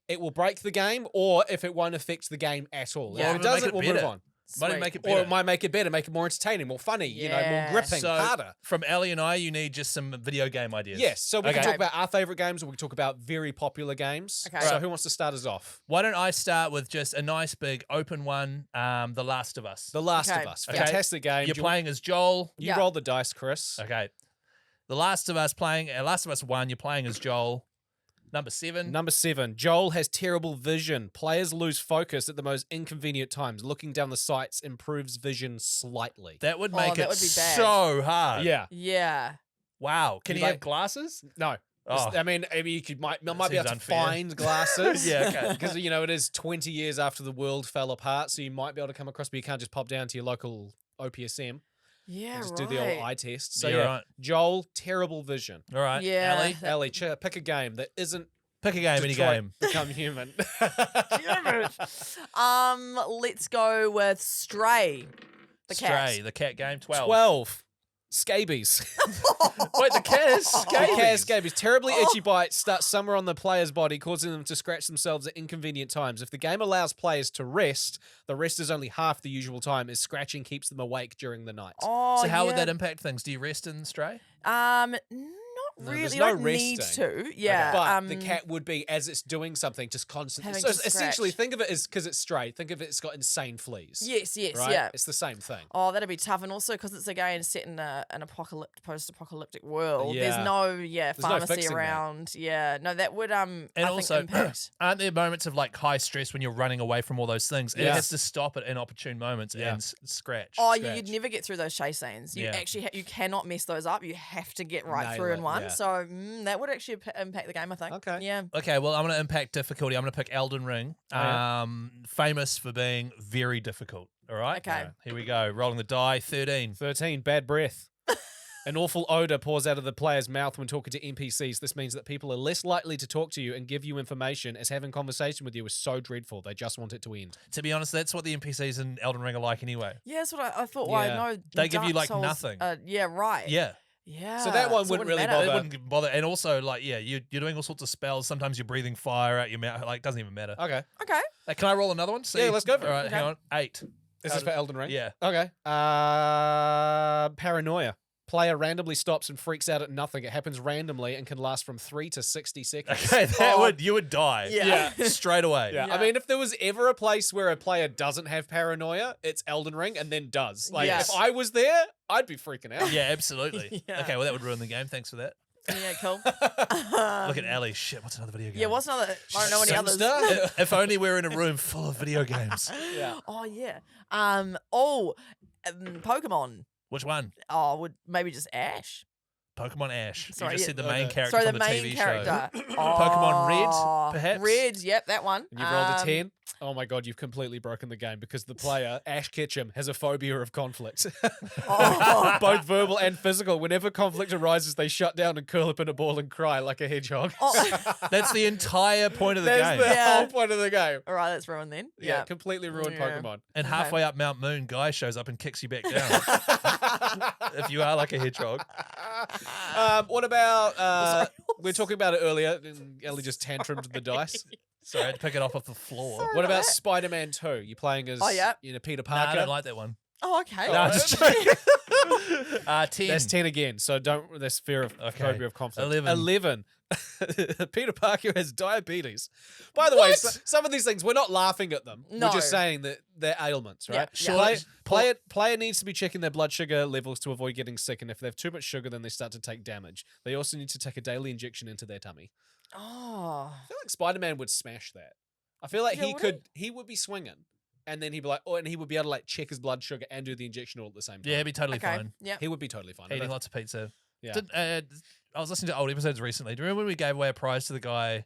it will break the game, or if it won't affect the game at all. Yeah. If it doesn't, we'll move better. on. Might Sweet. make it Or better. it might make it better, make it more entertaining, more funny, more Yeah. gripping, So harder. from Ellie and I, you need just some video game ideas. Yes, so we can Okay. talk about our favorite games, or we can talk about very popular games. Okay. So Right. who wants to start us off? Why don't I start with just a nice big open one, The Last of Us. The Last Okay. of Us. Okay. Fantastic game. You're playing as Joel. You Yeah. roll the dice, Chris. Okay. The Last of Us Last of Us 1, you're playing as Joel. Number 7. Number 7, Joel has terrible vision. Players lose focus at the most inconvenient times. Looking down the sights improves vision slightly. That would Oh, make that it would be bad. so hard. Yeah. Yeah. Wow. Can You he have like- glasses? No. Oh. I mean, you might be able seems to unfair. find glasses. Yeah, okay. Because, it is 20 years after the world fell apart, so you might be able to come across, but you can't just pop down to your local OPSM Yeah, and just right. do the old eye test. So, Yeah, yeah, right. Joel, terrible vision. All right. Yeah. Ellie, Ellie, pick a game that isn't pick a game, any Detroit game. Become Human. Damn it. Let's go with Stray. The cat. Stray, the cat game, 12. 12. Scabies. Wait, the cat is The cat has scabies. scabies. Terribly itchy bites start somewhere on the player's body, causing them to scratch themselves at inconvenient times. If the game allows players to rest, the rest is only half the usual time, as scratching keeps them awake during the night. Oh, So how would yeah. that impact things? Do you rest in Stray? Not No, really. there's You no don't need resting. to. Yeah. But the cat would be, as it's doing something, just constantly. Having So to essentially, scratch. think of it as, because it's stray, think of it as got insane fleas. Yes, Right? yeah. It's the same thing. Oh, that'd be tough, and also because it's a game set in an post-apocalyptic world. Yeah. There's no no pharmacy fixing that. around. Yeah, no, that would I also, think impact. Aren't there moments of like high stress when you're running away from all those things? It Yeah. has to stop at inopportune moments Yeah. and scratch. Oh, scratch. you'd never get through those chase scenes. You Yeah. actually you cannot mess those up. You have to get right Nail through it, in one. yeah. So that would actually impact the game, I think. Okay. Yeah. Okay, well, I'm going to impact difficulty. I'm going to pick Elden Ring. Oh, yeah. Famous for being very difficult. All right? Okay. Here we go. Rolling the die. 13. 13, bad breath. An awful odor pours out of the player's mouth when talking to NPCs. This means that people are less likely to talk to you and give you information, as having conversation with you is so dreadful. They just want it to end. To be honest, that's what the NPCs in Elden Ring are like anyway. Yeah, that's what I thought. Well, Yeah. I know They give you, Dark like, Souls, nothing. Yeah, right. Yeah. Yeah. So that one it wouldn't really matter. They bother. wouldn't bother. And also, like, yeah, you're doing all sorts of spells. Sometimes you're breathing fire out your mouth. Like, it doesn't even matter. Okay. Okay. Can I roll another one? See? Yeah, let's go for it. All right, Okay. hang on. 8. Is this for Elden Ring? Yeah. Okay. Paranoia. Player randomly stops and freaks out at nothing. It happens randomly and can last from 3 to 60 seconds. Okay, you would die. Yeah. Straight away. Yeah. Yeah. I mean, if there was ever a place where a player doesn't have paranoia, it's Elden Ring and then does. Like, Yeah. if I was there, I'd be freaking out. Yeah, absolutely. Yeah. Okay, well, that would ruin the game. Thanks for that. Yeah, cool. Look at Ellie. Shit, what's another video game? Yeah, what's another? I don't know any others. Simster? If only we were in a room full of video games. Yeah. Oh yeah. Pokemon. Which one? Oh, would maybe just Ash. Pokemon Ash. Sorry, you just yeah. said the main Okay. character Sorry, from the the main TV character. show. Pokemon Red, perhaps? Red, yep, that one. And you've rolled a 10. Oh my god, you've completely broken the game because the player, Ash Ketchum, has a phobia of conflict. Oh. Both verbal and physical. Whenever conflict arises, they shut down and curl up in a ball and cry like a hedgehog. Oh. That's the entire point of the That's game. the Yeah. whole point of the game. All right, that's ruined then. Yeah, completely ruined Yeah. Pokemon. And Okay. halfway up Mount Moon, Guy shows up and kicks you back down. If you are like a hedgehog. What about, we were talking about it earlier, and Ellie just tantrumed the dice. Sorry, I had to pick it up off the floor. Sorry. What about that. Spider-Man 2? You're playing as Oh, yeah. Peter Nah, I Parker. don't like that one. Oh, okay. No, I'm just joking. 10. That's 10 again, so don't, that's fear of Okay. phobia of conflict. 11. 11. Peter Parker has diabetes. By the way, What? some of these things, we're not laughing at them. No. We're just saying that they're ailments, right? Yeah. Player needs to be checking their blood sugar levels to avoid getting sick, and if they have too much sugar, then they start to take damage. They also need to take a daily injection into their tummy. Oh. I feel like Spider-Man would smash that. I feel like Yeah, he would be swinging, and then he'd be like, oh, and he would be able to like check his blood sugar and do the injection all at the same time. Yeah, it'd be totally Okay. fine. Yeah. He would be totally fine. I Eating don't- lots of pizza. Yeah. I was listening to old episodes recently. Do you remember when we gave away a prize to the guy?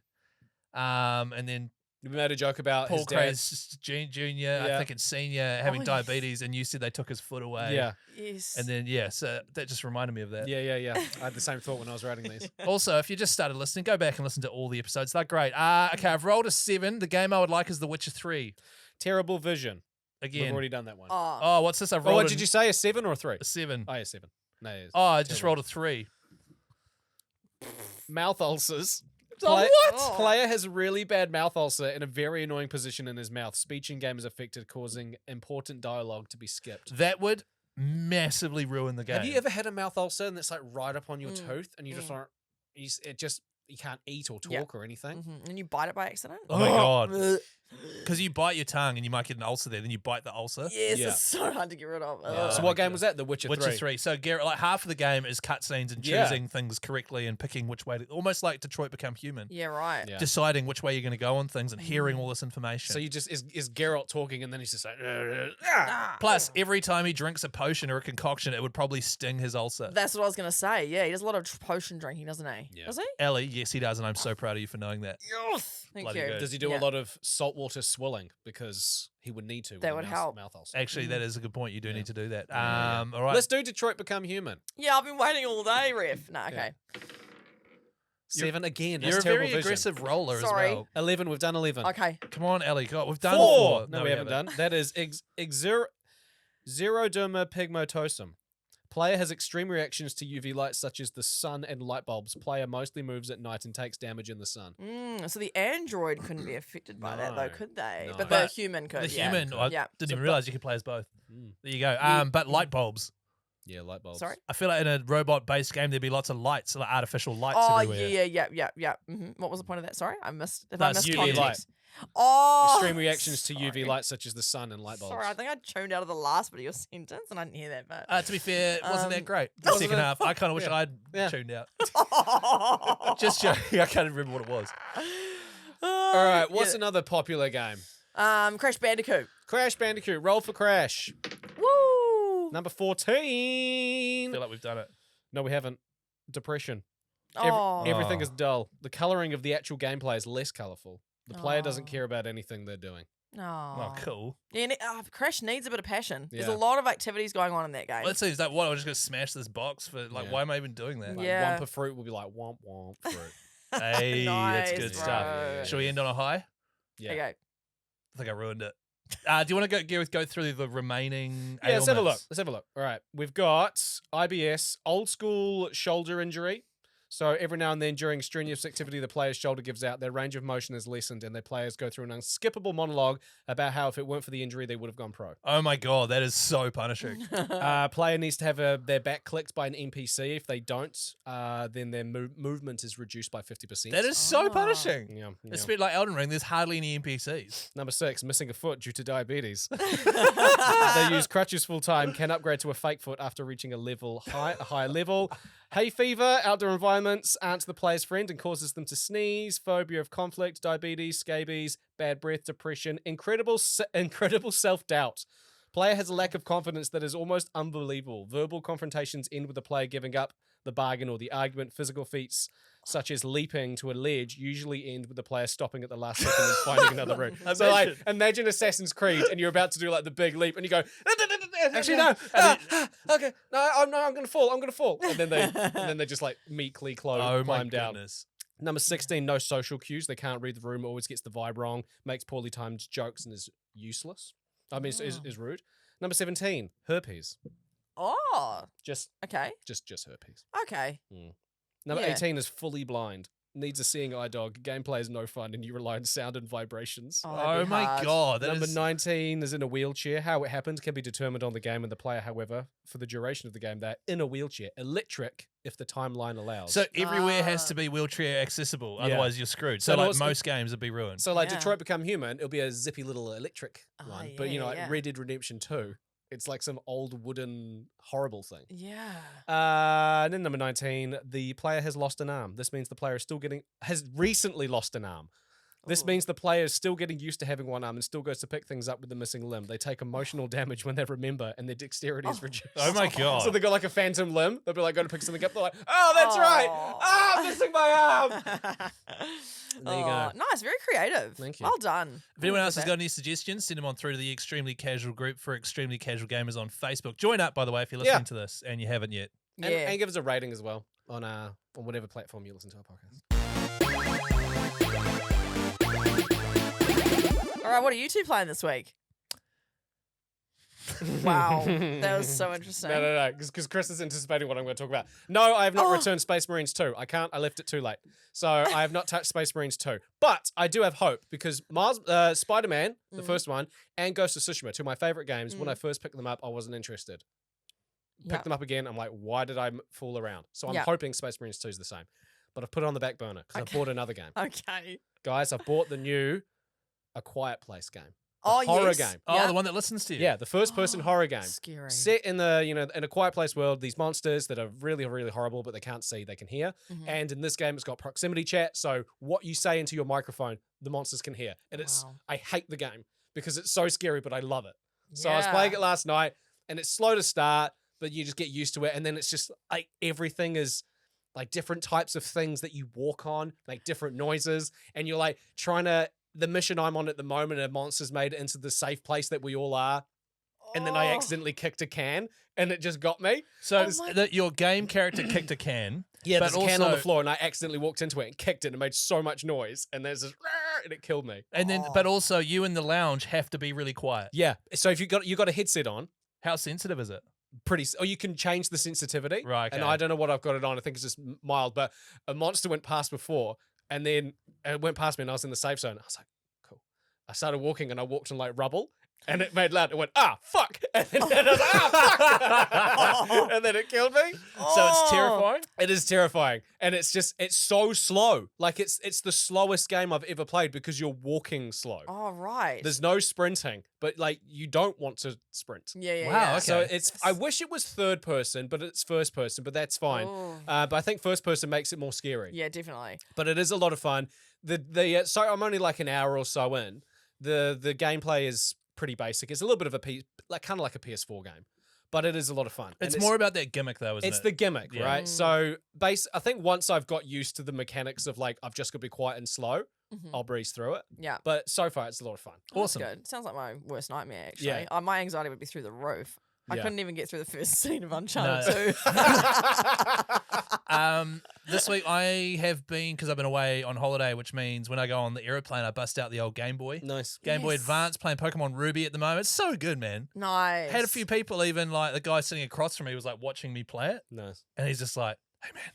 And then We made a joke about Paul his dad. Craze Junior, I Yeah. think it's senior, having Oh, diabetes, and you said they took his foot away. Yeah, Yes. And then so that just reminded me of that. yeah. I had the same thought when I was writing these. Also, if you just started listening, go back and listen to all the episodes. They're great. Okay, I've rolled a 7. The game I would like is The Witcher 3. Terrible vision. We've Again. already done that one. Oh. Oh, what's this? I've Oh, rolled what did you say? A 7 or a 3? a 7. Oh, yeah, 7. No, yeah, Oh, I just terrible. rolled a 3. Mouth ulcers. what? Oh. Player has a really bad mouth ulcer in a very annoying position in his mouth. Speech in game is affected, causing important dialogue to be skipped. That would massively ruin the game. Have you ever had a mouth ulcer and it's like right up on your Mm. tooth and you just aren't, you can't eat or talk Yeah. or anything? Mhm. And you bite it by accident? Oh my God. Ugh. Because you bite your tongue and you might get an ulcer there, then you bite the ulcer. Yes, Yeah. it's so hard to get rid of. Yeah. Ugh. So what game was that? The Witcher 3. Witcher 3. So Garrett, like half of the game is cutscenes and Yeah. choosing things correctly and picking which way to, almost like Detroit Become Human. Yeah, right. Yeah. Deciding which way you're going to go on things and hearing all this information. So you just is Geralt talking and then he's just like Ah. Plus, every time he drinks a potion or a concoction, it would probably sting his ulcer. That's what I was going to say. Yeah, he does a lot of potion drinking, doesn't he? Yeah. Does he? Ellie, yes, he does, and I'm so proud of you for knowing that. Yes. Thank Bloody you. good. Does he do Yeah. a lot of saltwater swilling because he would need to? with That a would mouth, help. Mouth ulcer. Actually, that is a good point. You do Yeah. need to do that. Yeah. All right. Let's do Detroit Become Human. Yeah, I've been waiting all day, Ref. No, okay. 7 again. That's You're a terrible very vision. aggressive roller Sorry. as well. 11. We've done 11. Okay. Come on, Ellie. God, we've done 4. 4. No, we haven't done. That is Xeroderma pigmentosum. Player has extreme reactions to UV light such as the sun and light bulbs. Player mostly moves at night and takes damage in the sun. So the android couldn't be affected by that, though, No. could they? No. But the But human could. The yeah. human, I Yeah. didn't even realize you could play as both. Mm. There you go. But light bulbs. Yeah, light bulbs. Sorry. I feel like in a robot-based game, there'd be lots of lights, like artificial lights Oh, everywhere. yeah. What was the point of that? Sorry, I missed. If No, I it's missed UV context. Oh, Extreme reactions to sorry. UV light such as the sun and light bulbs. Sorry, I think I tuned out of the last bit of your sentence and I didn't hear that. But To be fair, it wasn't that Um, great. The wasn't second it? half, I kind of wish Yeah. I'd Yeah. tuned out. Just joking. I can't remember what it was. All right, what's another popular game? Crash Bandicoot. Crash Bandicoot. Roll for Crash. Woo! Number I 14. feel like we've done it. No, we haven't. Depression. Oh, Everything Oh. is dull. The coloring of the actual gameplay is less colorful. The player doesn't Oh. care about anything they're doing. no. Oh, cool. Yeah, Crash needs a bit of passion. There's Yeah. a lot of activities going on in that game. Let's see. Is that what? I'm just going to smash this box for, like, Yeah. why am I even doing that? Like Yeah. Wumpa fruit will be like womp womp fruit. Hey, that's Nice, good bro. stuff. Shall we end on a high? Yeah. Okay. I think I ruined it. Do you want to go through the remaining Yeah, let's have a look. ailments? Let's have a look. All right. We've got IBS, old school shoulder injury. So every now and then during strenuous activity, the player's shoulder gives out, their range of motion is lessened, and their players go through an unskippable monologue about how if it weren't for the injury, they would have gone pro. Oh my god, that is so punishing. Player needs to have their back clicked by an NPC. If they don't, then their movement is reduced by 50%. That is so Ah. punishing. Yeah. It's a bit like Elden Ring. There's hardly any NPCs. Number 6, missing a foot due to diabetes. They use crutches full time, can upgrade to a fake foot after reaching a higher level. Hay fever, outdoor environments aren't the player's friend and causes them to sneeze. Phobia of conflict, diabetes, scabies, bad breath, depression, incredible self-doubt. Player has a lack of confidence that is almost unbelievable. Verbal confrontations end with the player giving up. The bargain or the argument. Physical feats such as leaping to a ledge usually end with the player stopping at the last second and finding another route. So like, imagine Assassin's Creed and you're about to do like the big leap and you go, actually no, okay, no, I'm gonna fall, and then they just like meekly climb down. Number 16, no social cues. They can't read the room, always gets the vibe wrong, makes poorly timed jokes and is useless. I mean, is rude. Number 17, herpes. Oh. Just herpes. Okay. Number 18 is fully blind. Needs a seeing eye dog. Gameplay is no fun and you rely on sound and vibrations. Oh my God. Number 19 is in a wheelchair. How it happens can be determined on the game and the player, however, for the duration of the game, they're in a wheelchair. Electric if the timeline allows. So everywhere has to be wheelchair accessible, otherwise you're screwed. So But like also- most games would be ruined. So like Detroit Become Human, it'll be a zippy little electric one. But you know, like yeah. Red Dead Redemption 2, it's like some old wooden horrible thing. Yeah. And then number 19, the player has lost an arm. This means the player has recently lost an arm. This Ooh. means the player is still getting used to having one arm and still goes to pick things up with the missing limb. They take emotional damage when they remember and their dexterity is reduced. Oh my God. So they got like a phantom limb. They'll be like, go to pick something up. They're like, oh, that's right. Ah, I'm missing my arm. There you go. Nice, very creative. Thank you. Well done. If anyone else has got any suggestions, send them on through to the Extremely Casual group for Extremely Casual Gamers on Facebook. Join up, by the way, if you're listening to this and you haven't yet. And give us a rating as well on whatever platform you listen to our podcast. All right, what are you two playing this week? Wow, that was so interesting. No, because Chris is anticipating what I'm going to talk about. No, I have not returned Space Marines 2. I can't. I left it too late. So I have not touched Space Marines 2. But I do have hope because Spider-Man, the first one, and Ghost of Tsushima, two of my favorite games, when I first picked them up, I wasn't interested. Picked them up again, I'm like, why did I fool around? So I'm hoping Space Marines 2 is the same. But I've put it on the back burner because I bought another game. Okay. Guys, I bought the new A Quiet Place game. Oh, horror game. Oh, the one that listens to you. Yeah, the first-person horror game. Scary. Set in in a quiet place world, these monsters that are really, really horrible, but they can't see, they can hear. Mhm. And in this game, it's got proximity chat, so what you say into your microphone, the monsters can hear. And I hate the game because it's so scary, but I love it. So I was playing it last night, and it's slow to start, but you just get used to it. And then it's just like everything is like different types of things that you walk on, make different noises, and you're like trying to. The mission I'm on at the moment, a monster's made it into the safe place that we all are. And then I accidentally kicked a can and it just got me. So your game character kicked a can. Yeah, but there's a can on the floor and I accidentally walked into it and kicked it and it made so much noise. And there's this and it killed me. And then, but also you in the lounge have to be really quiet. Yeah. So if you got a headset on. How sensitive is it? You can change the sensitivity. Right. Okay. And I don't know what I've got it on. I think it's just mild, but a monster went past before. And then it went past me and I was in the safe zone. I was like, cool. I started walking and I walked in like rubble and it made loud. It went, fuck. And then I was like, fuck. And then it killed me. So it's terrifying? It is terrifying. And it's so slow. Like it's the slowest game I've ever played because you're walking slow. Oh, right. There's no sprinting, but like you don't want to sprint. Yeah. Wow, okay. So I wish it was third person, but it's first person, but that's fine. But I think first person makes it more scary. Yeah, definitely. But it is a lot of fun. So I'm only like an hour or so in. The gameplay is pretty basic. It's a little bit of kind of like a PS4 game, but it is a lot of fun. It's more about that gimmick though, isn't it? It's the gimmick, right? So I think once I've got used to the mechanics of like, I've just got to be quiet and slow, I'll breeze through it. Yeah. But so far, it's a lot of fun. Awesome. That's good. Sounds like my worst nightmare, actually. Yeah. My anxiety would be through the roof. I couldn't even get through the first scene of Uncharted 2. This week I have been, because I've been away on holiday, which means when I go on the aeroplane, I bust out the old Game Boy. Nice. Game Boy Advance, playing Pokemon Ruby at the moment. It's so good, man. Nice. Had a few people, even like the guy sitting across from me was like watching me play it. Nice. And he's just like, hey man,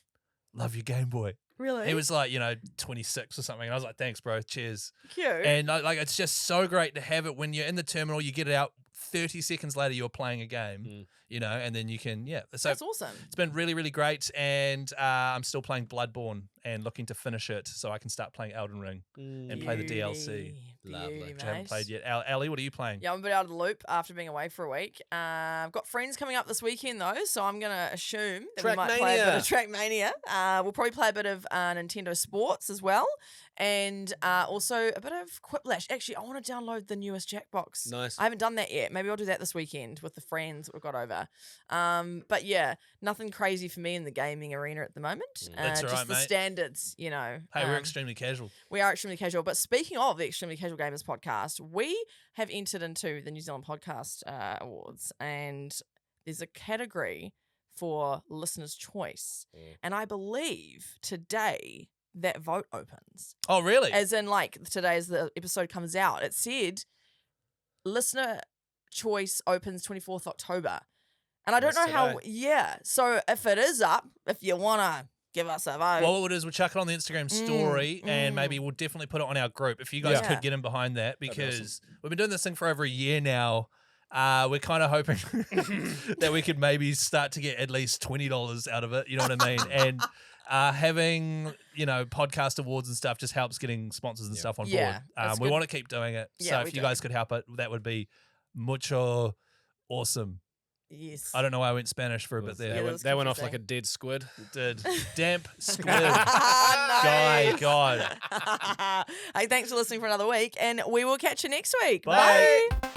love your Game Boy. Really? He was like, 26 or something. And I was like, thanks, bro. Cheers. Cute. And like, it's just so great to have it when you're in the terminal, you get it out 30 seconds later, you're playing a game, and then you can, So that's awesome. It's been really, really great. And I'm still playing Bloodborne and looking to finish it so I can start playing Elden Ring and play the DLC. Lovely. Which I haven't played yet. Ellie, what are you playing? Yeah, I'm a bit out of the loop after being away for a week. I've got friends coming up this weekend though, so I'm going to assume that we might play a bit of Trackmania. We'll probably play a bit of Nintendo Sports as well, and also a bit of Quiplash. Actually, I want to download the newest Jackbox. Nice. I haven't done that yet. Maybe I'll do that this weekend with the friends that we've got over. But yeah, nothing crazy for me in the gaming arena at the moment. That's all just right, the mate. standards, you know. Hey, we're extremely casual. We are extremely casual. But speaking of the Extremely Casual Gamers podcast, we have entered into the New Zealand Podcast Awards, and there's a category for listener's choice. And I believe today that vote opens. Oh, really? As in, like, today as the episode comes out, it said listener choice opens 24th October. And I don't know how, So if it is up, if you want to give us a vote. Well, what we'll do is we'll chuck it on the Instagram story and maybe we'll definitely put it on our group if you guys could get in behind that, because we've been doing this thing for over a year now. We're kind of hoping that we could maybe start to get at least $20 out of it. You know what I mean? And having, podcast awards and stuff just helps getting sponsors and stuff on board. We want to keep doing it. So if you guys could help it, that would be mucho awesome. Yes. I don't know why I went Spanish for a bit there. That went off like a dead squid. It did. Damp squid. Nice. God. Hey, thanks for listening for another week, and we will catch you next week. Bye. Bye.